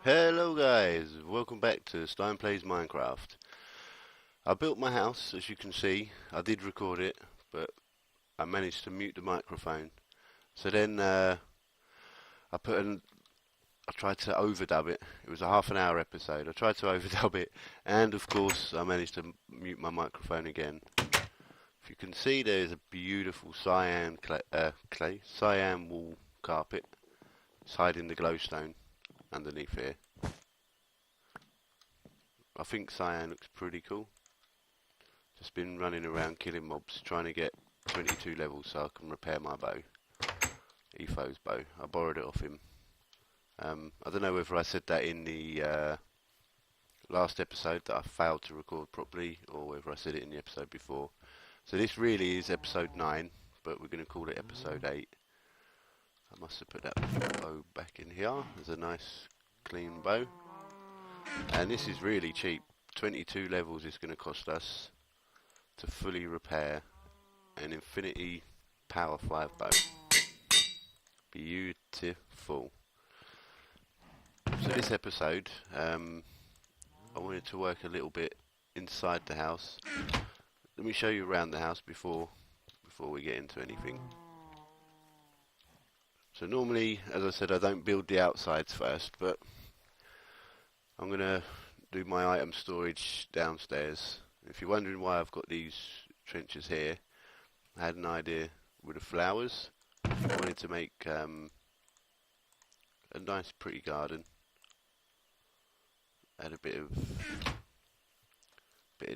Hello guys, welcome back to Stien Plays Minecraft. I built my house, as you can see. I did record it, but I managed to mute the microphone. So then I tried to overdub it. It was a half an hour episode. I tried to overdub it, and of course I managed to mute my microphone again. If you can see, there is a beautiful cyan cyan wool carpet. It's hiding the glowstone underneath here. I think cyan looks pretty cool. Just been running around killing mobs, trying to get 22 levels so I can repair my bow. Etho's bow. I borrowed it off him. I don't know whether I said that in the last episode that I failed to record properly, or whether I said it in the episode before. So this really is episode 9, but we're going to call it episode 8. I must have put that bow back in here. There's a nice clean bow. And this is really cheap. 22 levels is going to cost us to fully repair an Infinity Power 5 bow. Beautiful. So this episode, I wanted to work a little bit inside the house. Let me show you around the house before we get into anything. So normally, as I said, I don't build the outsides first, but I'm going to do my item storage downstairs. If you're wondering why I've got these trenches here, I had an idea with the flowers. I wanted to make a nice pretty garden. Add a bit of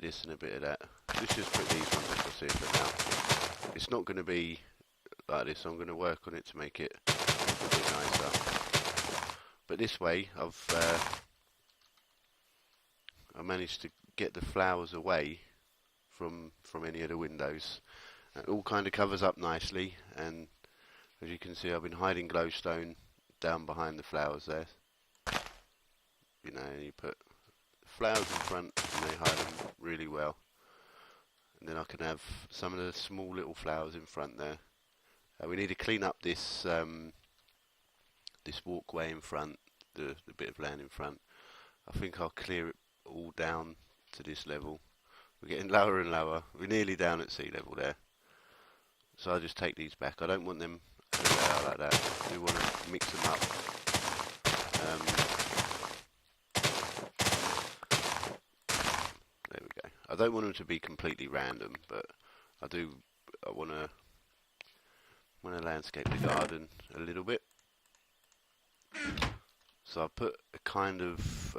this and a bit of that. Let's just put these ones across here for now. It's not going to be like this. I'm going to work on it to make it a bit nicer. But this way, I managed to get the flowers away from any of the windows. It all kind of covers up nicely, and as you can see, I've been hiding glowstone down behind the flowers there. You know, you put flowers in front and they hide them really well. And then I can have some of the small little flowers in front there. We need to clean up this this walkway in front, the bit of land in front. I think I'll clear it all down to this level. We're getting lower and lower. We're nearly down at sea level there. So I'll just take these back. I don't want them like that. I do want to mix them up. There we go. I don't want them to be completely random, but I want to landscape the garden a little bit. So I put a kind of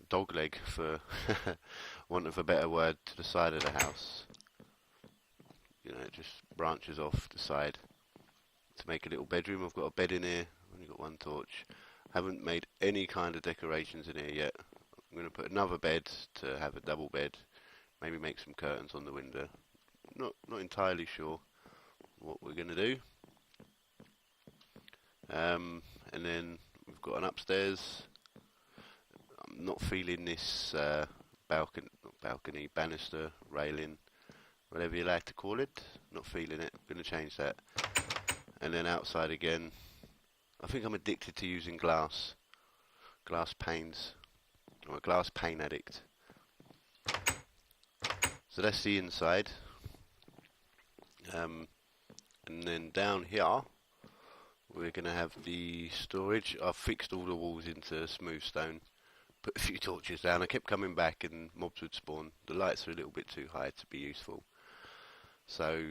dog leg, for want of a better word, to the side of the house. You know, it just branches off the side to make a little bedroom. I've got a bed in here. I've only got one torch. Haven't made any kind of decorations in here yet. I'm going to put another bed to have a double bed. Maybe make some curtains on the window. Not entirely sure what we're going to do. And then we've got an upstairs. I'm not feeling this balcony, banister, railing, whatever you like to call it. Not feeling it. I'm going to change that. And then outside again, I think I'm addicted to using glass panes. I'm a glass pane addict. So that's the inside. And then down here, we're going to have the storage. I've fixed all the walls into smooth stone. Put a few torches down. I kept coming back and mobs would spawn. The lights are a little bit too high to be useful. So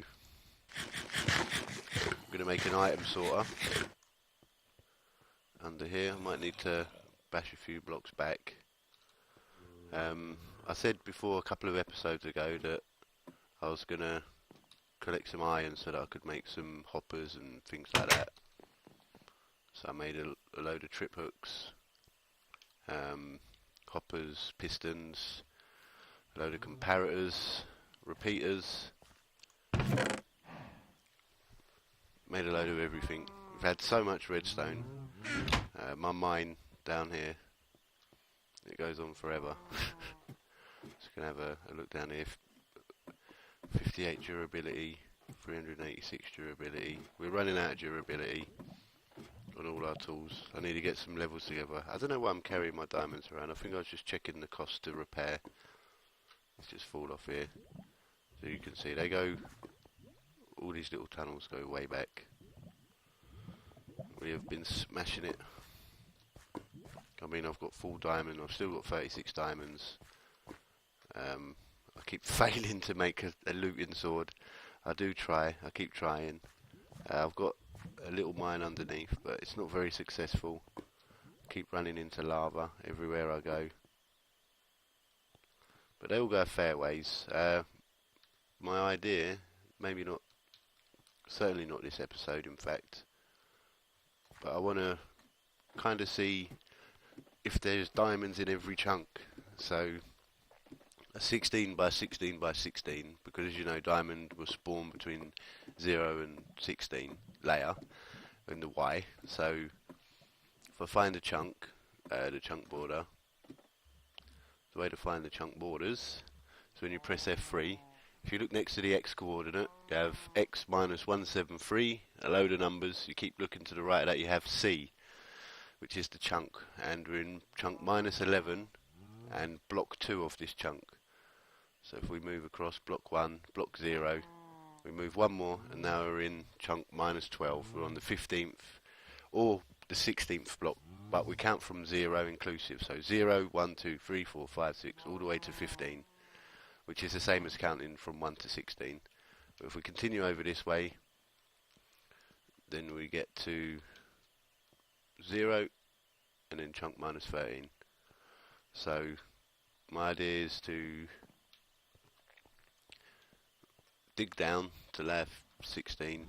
I'm going to make an item sorter under here. I might need to bash a few blocks back. I said before a couple of episodes ago that I was going to collect some iron so that I could make some hoppers and things like that. So I made a load of trip hooks, hoppers, pistons, a load of comparators, repeaters. Made a load of everything. We've had so much redstone. My mine down here, it goes on forever. Just gonna have a look down here. 58 durability, 386 durability. We're running out of durability. on all our tools. I need to get some levels together. I don't know why I'm carrying my diamonds around. I think I was just checking the cost to repair. Let's just fall off here. So you can see they go, all these little tunnels go way back. We have been smashing it. I mean, I've got full diamond. I've still got 36 diamonds. I keep failing to make a looting sword. I do try. I keep trying. I've got a little mine underneath, but it's not very successful. I keep running into lava everywhere I go. But they all go fair ways. My idea, maybe not, certainly not this episode in fact, but I want to kind of see if there's diamonds in every chunk. So a 16 by 16 by 16, because as you know, diamond will spawn between 0 and 16 layer in the Y. So if I find a chunk, the chunk border, the way to find the chunk borders, so when you press F3, if you look next to the X coordinate, you have X minus 173, a load of numbers. You keep looking to the right of that, you have C, which is the chunk, and we're in chunk minus 11 and block 2 of this chunk. So if we move across block 1, block 0, we move one more, and now we're in chunk minus 12. We're on the 15th or the 16th block, but we count from 0 inclusive. So 0, 1, 2, 3, 4, 5, 6, all the way to 15, which is the same as counting from 1 to 16. But if we continue over this way, then we get to 0, and then chunk minus 13. So my idea is to dig down to layer 16,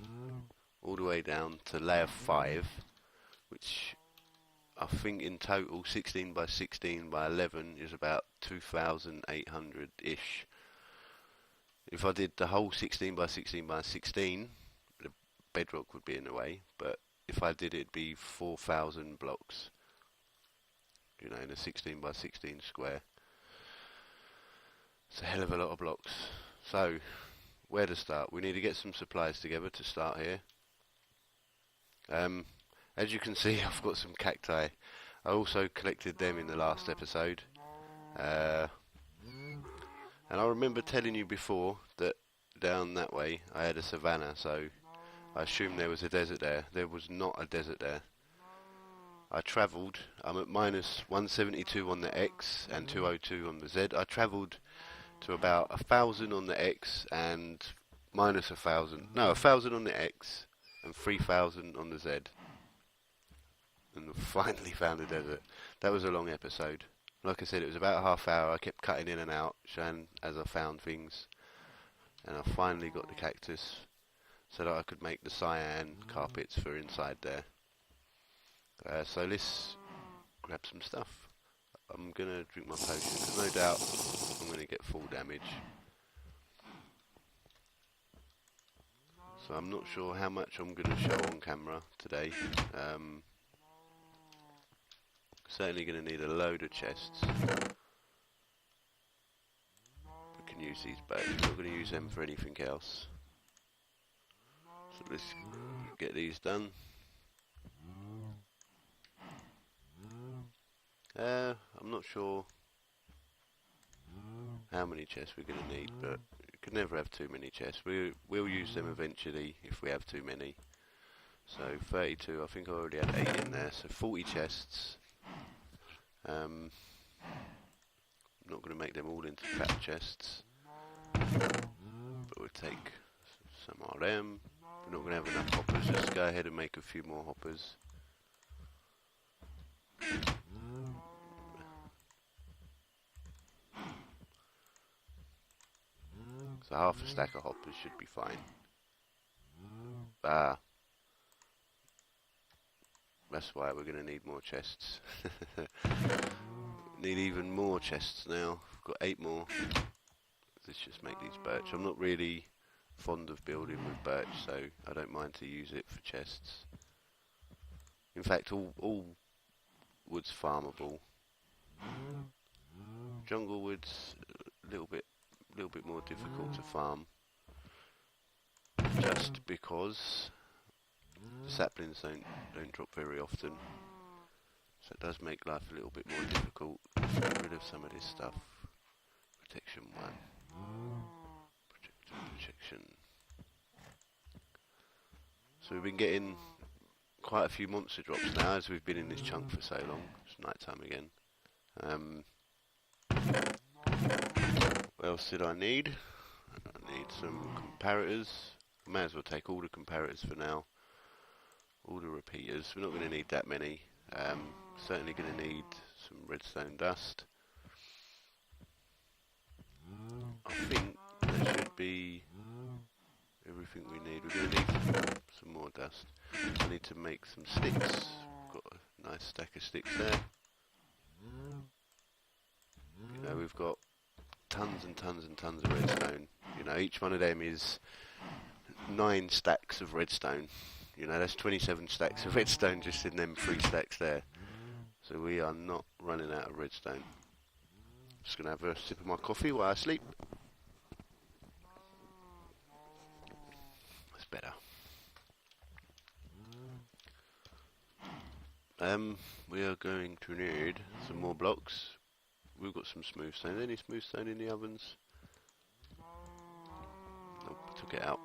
all the way down to layer 5, which I think in total 16 by 16 by 11 is about 2,800-ish. If I did the whole 16 by 16 by 16, the bedrock would be in the way, but if I did it, it'd be 4,000 blocks, you know, in a 16 by 16 square. It's a hell of a lot of blocks. So where to start? We need to get some supplies together to start here. As you can see, I've got some cacti. I also collected them in the last episode. And I remember telling you before that down that way I had a savanna, so I assumed there was a desert there. There was not a desert there. I travelled, I'm at minus 172 on the X and 202 on the Z. I travelled to about 1,000 on the X and minus 1,000. No, 1,000 on the X and 3,000 on the Z. And finally found the desert. That was a long episode. Like I said, it was about a half hour. I kept cutting in and out, showing as I found things. And I finally got the cactus so that I could make the cyan carpets for inside there. So let's grab some stuff. I'm going to drink my potion, because no doubt I'm going to get full damage. So I'm not sure how much I'm going to show on camera today. Certainly going to need a load of chests. We can use these back. We're not going to use them for anything else. So let's get these done. I'm not sure how many chests we're going to need, but we can never have too many chests. We'll use them eventually if we have too many. So 32, I think I already had 8 in there, so 40 chests. I'm not going to make them all into trap chests, but we'll take some of them. We're not going to have enough hoppers, just go ahead and make a few more hoppers. So half a stack of hoppers should be fine. That's why we're going to need more chests. Need even more chests now. I've got 8 more. Let's just make these birch. I'm not really fond of building with birch, so I don't mind to use it for chests. In fact, all wood's farmable. Jungle wood's a little bit more difficult to farm, just because The saplings don't drop very often, so it does make life a little bit more difficult. Get rid of some of this stuff. Protection 1. Protection. So we've been getting quite a few monster drops now as we've been in this chunk for so long. It's night time again. What else did I need? I need some comparators. I may as well take all the comparators for now. All the repeaters. We're not going to need that many. Certainly going to need some redstone dust. I think there should be everything we need. We're going to need some more dust. I need to make some sticks. Got a nice stack of sticks there. You know, we've got tons and tons and tons of redstone. You know, each one of them is 9 stacks of redstone. You know, that's 27 stacks of redstone just in them 3 stacks there. So we are not running out of redstone. Just going to have a sip of my coffee while I sleep. That's better. We are going to need some more blocks. We've got some smooth stone. Any smooth stone in the ovens? Nope, took it out.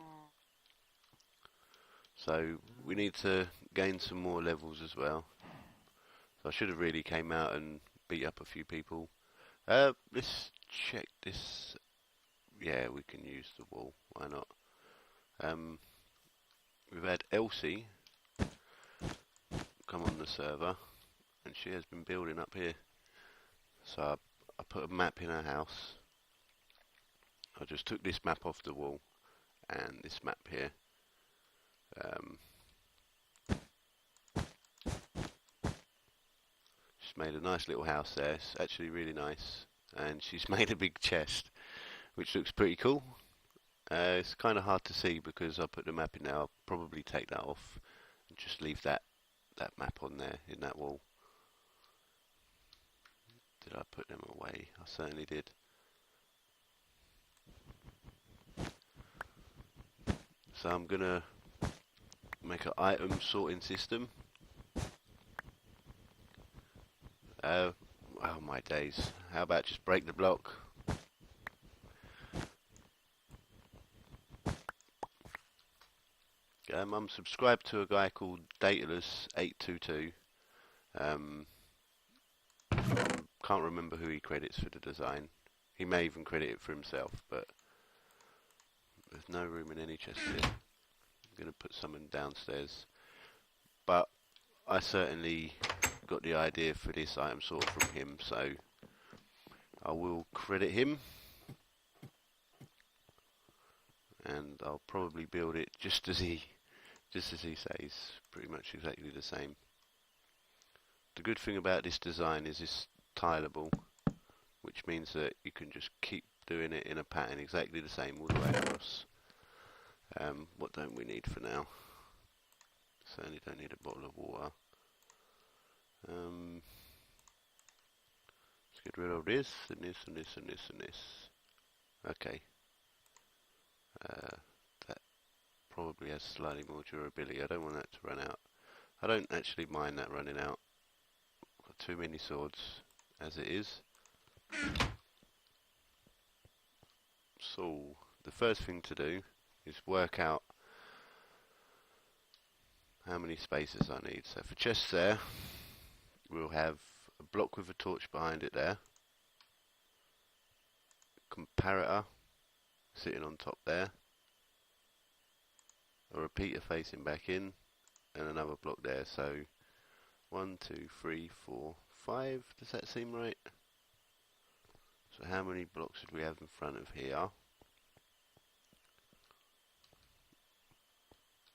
So we need to gain some more levels as well. So I should have really came out and beat up a few people. Let's check this. Yeah, we can use the wall. Why not? We've had Elsie come on the server, and she has been building up here. So I put a map in her house. I just took this map off the wall and this map here. She's made a nice little house there. It's actually really nice, and she's made a big chest, which looks pretty cool. It's kind of hard to see because I put the map in now. I'll probably take that off and just leave that map on there in that wall. Did I put them away? I certainly did. So I'm gonna make an item sorting system. Oh my days. How about just break the block? I'm subscribed to a guy called Dataless822. Can't remember who he credits for the design. He may even credit it for himself, but there's no room in any chest here. I'm going to put some in downstairs. But I certainly got the idea for this item sorter from him, so I will credit him. And I'll probably build it just as he says, pretty much exactly the same. The good thing about this design is it's tileable, which means that you can just keep doing it in a pattern exactly the same all the way across. What don't we need for now? Certainly don't need a bottle of water. Let's get rid of this and this and this and this and this. Okay. That probably has slightly more durability. I don't want that to run out. I don't actually mind that running out. I've got too many swords as it is. So the first thing to do is work out how many spaces I need. So for chests there, we'll have a block with a torch behind it there. Comparator sitting on top there. A repeater facing back in, and another block there. So 1, 2, 3, 4, 5. Does that seem right? So how many blocks did we have in front of here?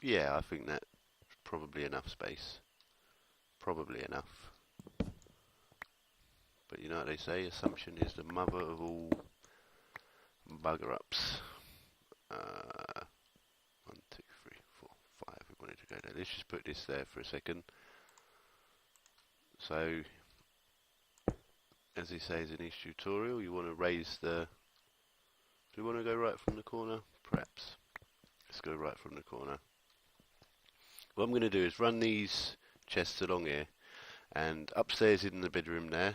Yeah, I think that's probably enough space. Probably enough. But you know what they say, assumption is the mother of all bugger-ups. 1, 2, 3, 4, 5. We wanted to go there. Let's just put this there for a second. So, as he says in his tutorial, you want to raise the... Do we want to go right from the corner? Perhaps. Let's go right from the corner. what I'm going to do is run these chests along here, and upstairs in the bedroom there,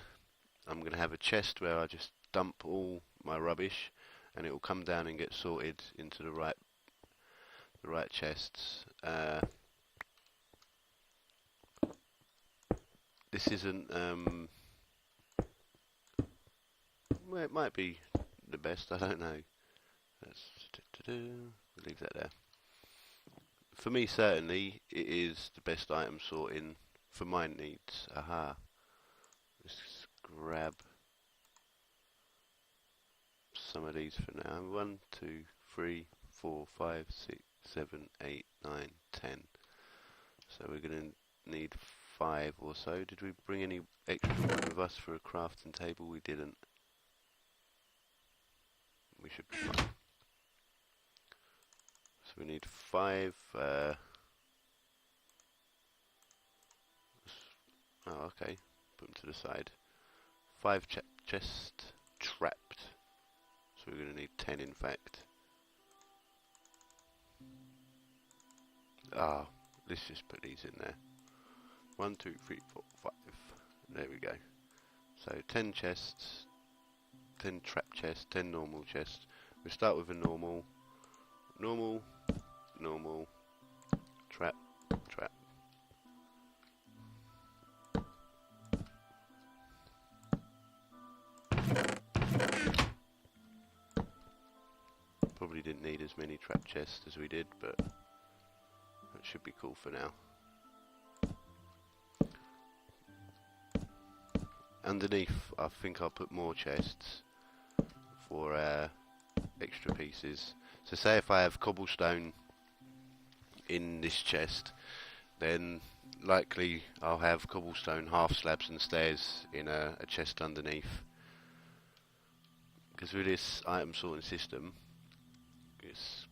I'm going to have a chest where I just dump all my rubbish, and it will come down and get sorted into the right chests. This isn't well, it might be the best, I don't know. We'll leave that there. For me, certainly, it is the best item sorting for my needs. Aha. Let's grab some of these for now. 1, 2, 3, 4, 5, 6, 7, 8, 9, 10. So we're going to need 5 or so. Did we bring any extra with us for a crafting table? We didn't. We should be fine. So we need 5. Oh, okay. Put them to the side. 5 chests trapped. So we're going to need 10 in fact. Ah, let's just put these in there. 1, 2, 3, 4, 5. There we go. So 10 chests, 10 trap chests, 10 normal chests. We start with a normal, trap. Probably didn't need as many trap chests as we did, but that should be cool for now. Underneath, I think I'll put more chests for extra pieces. So say if I have cobblestone in this chest, then likely I'll have cobblestone half slabs and stairs in a chest underneath. Because with this item sorting system, it's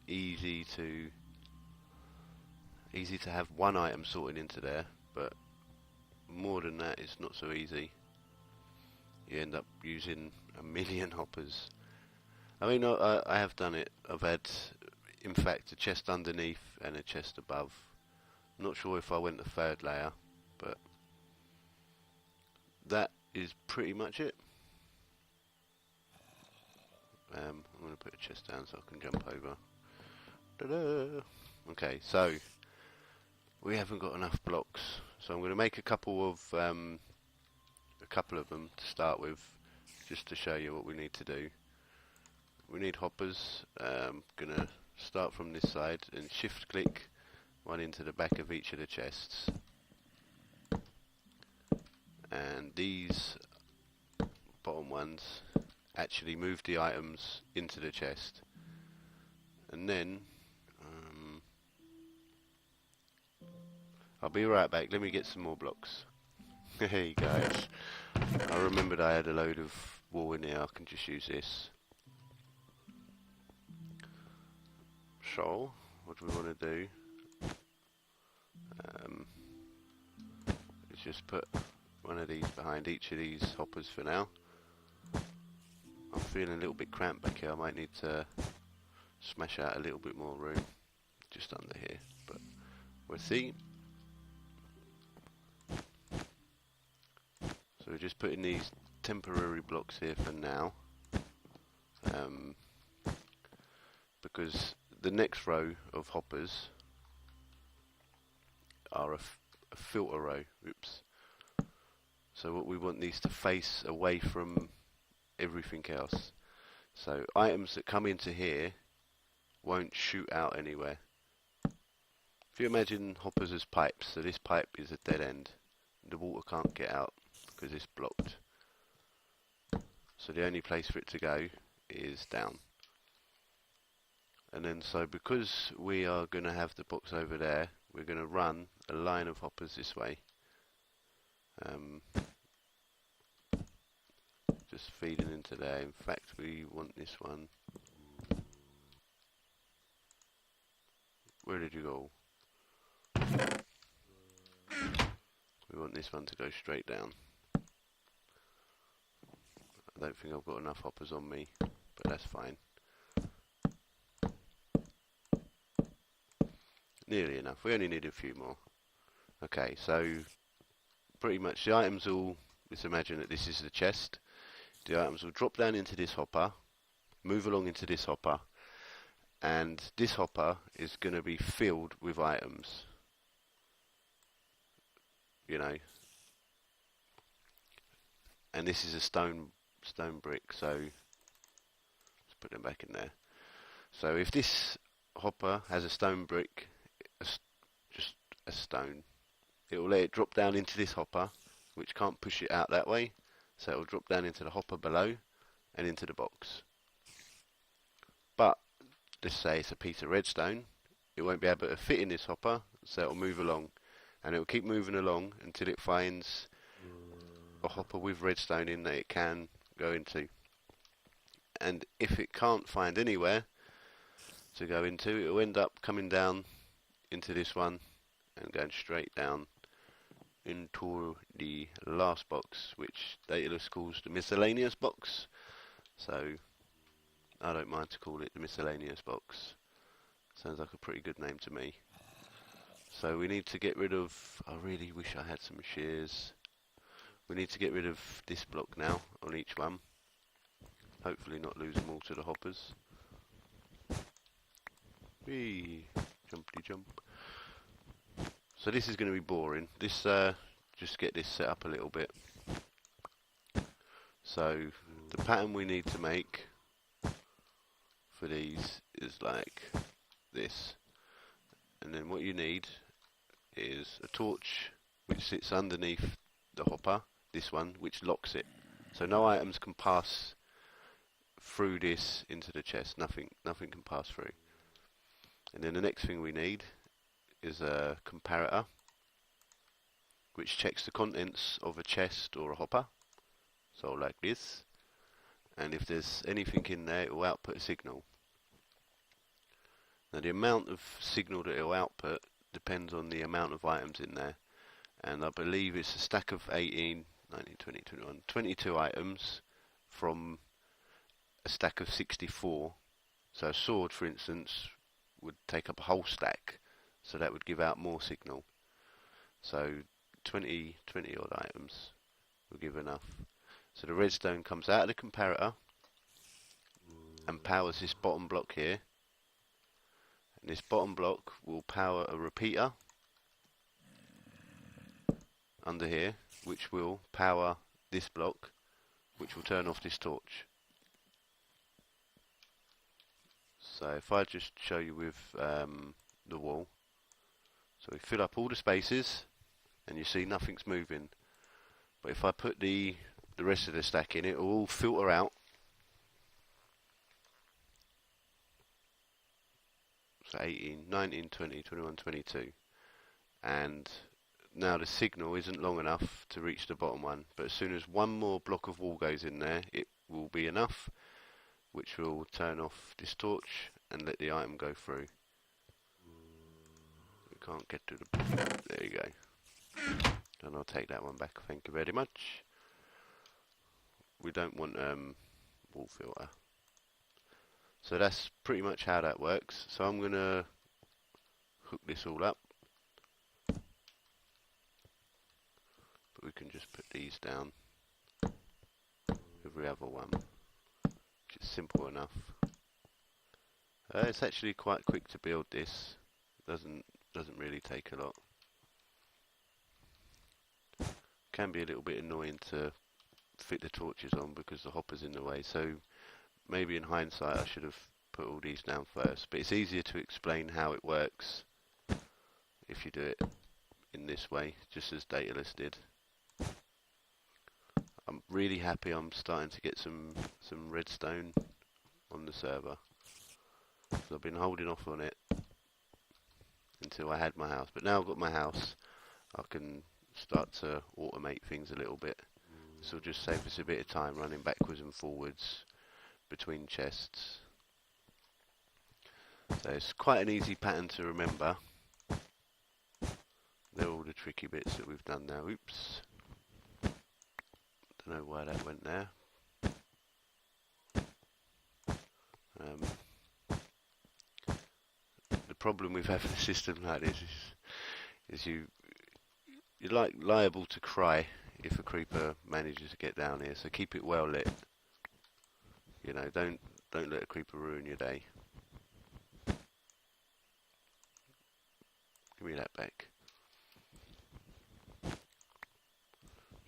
easy to have one item sorted into there, but more than that it's not so easy. You end up using a million hoppers. I mean, I have done it. I've had, in fact, a chest underneath and a chest above. I'm not sure if I went the 3rd layer, but that is pretty much it. I'm going to put a chest down so I can jump over. Ta-da! Okay, so we haven't got enough blocks, so I'm going to make a couple of them to start with, just to show you what we need to do. We need hoppers. I'm going to start from this side and shift click one into the back of each of the chests, and these bottom ones actually move the items into the chest. And then I'll be right back. Let me get some more blocks. Hey guys, I remembered I had a load of wool in here. I can just use this. So what do we want to do? Let's just put one of these behind each of these hoppers for now. I'm feeling a little bit cramped back here. I might need to smash out a little bit more room just under here, but we'll see. So we're just putting these temporary blocks here for now, because the next row of hoppers are a filter row. Oops. So what we want these to face away from everything else. So items that come into here won't shoot out anywhere. If you imagine hoppers as pipes, so this pipe is a dead end. The water can't get out because it's blocked. So the only place for it to go is down. And then so because we are going to have the box over there, we're going to run a line of hoppers this way. Just feeding into there. In fact, we want this one. Where did you go? We want this one to go straight down. I don't think I've got enough hoppers on me, but that's fine. Nearly enough. We only need a few more. Okay, so pretty much the items all, let's imagine that this is the chest. The items will drop down into this hopper, move along into this hopper, and this hopper is going to be filled with items. You know, and this is a stone brick, so let's put them back in there. So if this hopper has a stone brick, just a stone, it will let it drop down into this hopper, which can't push it out that way, so it will drop down into the hopper below and into the box. But let's say it's a piece of redstone, it won't be able to fit in this hopper, so it will move along, and it will keep moving along until it finds a hopper with redstone in that it can go into. And if it can't find anywhere to go into, it will end up coming down into this one and going straight down into the last box, which Daedalus calls the miscellaneous box. So I don't mind to call it the miscellaneous box. Sounds like a pretty good name to me. So we need to get rid of, I really wish I had some shears. We need to get rid of this block now on each one. Hopefully not lose them all to the hoppers. Whee! Jumpty jump. So this is going to be boring. This just get this set up a little bit. So the pattern we need to make for these is like this. And then what you need is a torch which sits underneath the hopper, this one, which locks it. So no items can pass through this into the chest. Nothing can pass through. And then the next thing we need is a comparator which checks the contents of a chest or a hopper. So like this. And if there's anything in there, it will output a signal. Now the amount of signal that it will output depends on the amount of items in there. And I believe it's a stack of 18, 19, 20, 21, 22 items from a stack of 64. So a sword, for instance, would take up a whole stack. So that would give out more signal. So 20 odd items will give enough. So the redstone comes out of the comparator and powers this bottom block here. And this bottom block will power a repeater under here, which will power this block, which will turn off this torch. So if I just show you with the wall, so we fill up all the spaces and you see nothing's moving. But if I put the rest of the stack in, it will all filter out. So 18, 19, 20, 21, 22. And now the signal isn't long enough to reach the bottom one. But as soon as one more block of wall goes in there, it will be enough, which will turn off this torch and let the item go through. We can't get to the... There you go. And I'll take that one back, thank you very much. We don't want wall filter. So that's pretty much how that works. So I'm going to hook this all up. But we can just put these down. Every other one. Which is simple enough. It's actually quite quick to build this. Doesn't really take a lot. Can be a little bit annoying to fit the torches on because the hopper's in the way. So maybe in hindsight I should have put all these down first. But it's easier to explain how it works if you do it in this way, just as Daedalus did. I'm really happy I'm starting to get some redstone on the server. So I've been holding off on it until I had my house. But now I've got my house, I can start to automate things a little bit. This will just save us a bit of time running backwards and forwards between chests. So it's quite an easy pattern to remember. They're all the tricky bits that we've done now. Oops. Don't know why that went there. The problem with having a system like this is you're like liable to cry if a creeper manages to get down here. So keep it well lit. You know, don't let a creeper ruin your day. Give me that back.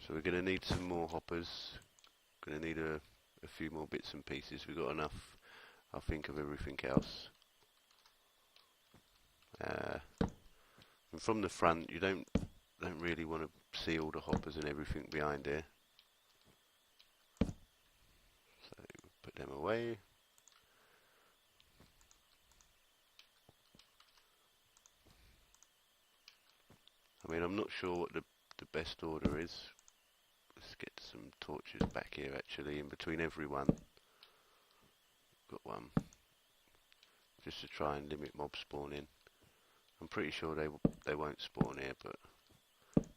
So we're going to need some more hoppers. Going to need a few more bits and pieces. We've got enough, I think, of everything else. And from the front, you don't really want to see all the hoppers and everything behind here. So put them away. I mean, I'm not sure what the best order is. Let's get some torches back here actually, in between everyone. Got one. Just to try and limit mob spawning. I'm pretty sure they won't spawn here, but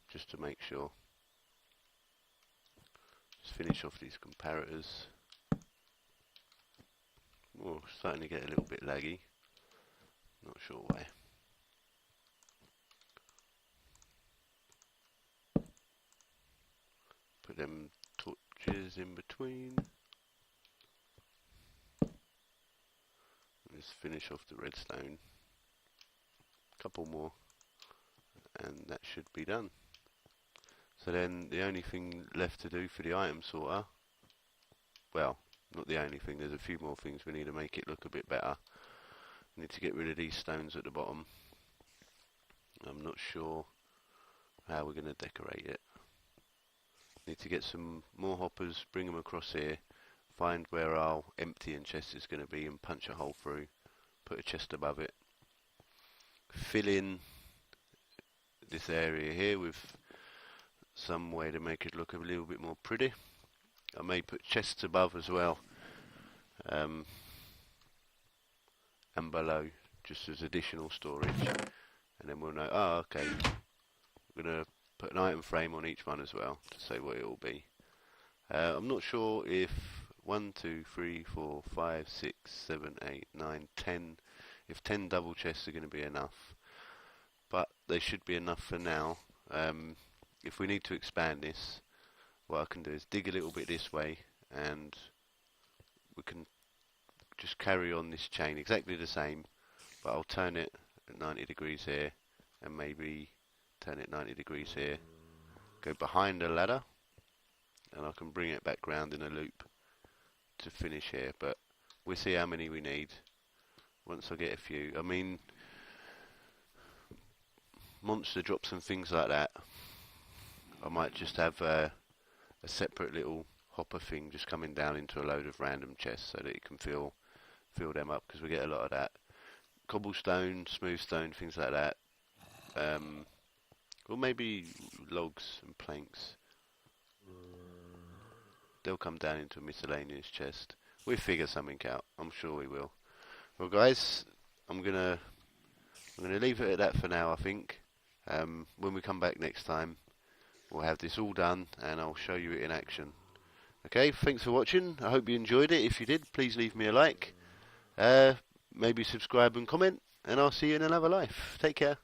just to make sure. Just finish off these comparators. Oh, starting to get a little bit laggy. Not sure why. Put them torches in between. Let's finish off the redstone. Couple more, and that should be done. So then the only thing left to do for the item sorter, well, not the only thing, there's a few more things we need to make it look a bit better. We need to get rid of these stones at the bottom. I'm not sure how we're going to decorate it. Need to get some more hoppers, bring them across here, find where our emptying chest is going to be and punch a hole through, put a chest above it. Fill in this area here with some way to make it look a little bit more pretty. I may put chests above as well, and below, just as additional storage, and then we'll know, oh okay, we're going to put an item frame on each one as well to say what it will be. I'm not sure if 1, 2, 3, 4, 5, 6, 7, 8, 9, 10, if 10 double chests are going to be enough, but they should be enough for now. If we need to expand this, what I can do is dig a little bit this way, and we can just carry on this chain exactly the same, but I'll turn it at 90 degrees here, and maybe turn it 90 degrees here, go behind the ladder, and I can bring it back round in a loop to finish here. But we'll see how many we need once I get a few. I mean, monster drops and things like that, I might just have a separate little hopper thing just coming down into a load of random chests so that you can fill them up, because we get a lot of that. Cobblestone, smooth stone, things like that. Or maybe logs and planks. They'll come down into a miscellaneous chest. We'll figure something out. I'm sure we will. Well, guys, I'm gonna leave it at that for now. I think. When we come back next time, we'll have this all done, and I'll show you it in action. Okay. Thanks for watching. I hope you enjoyed it. If you did, please leave me a like. Maybe subscribe and comment, and I'll see you in another life. Take care.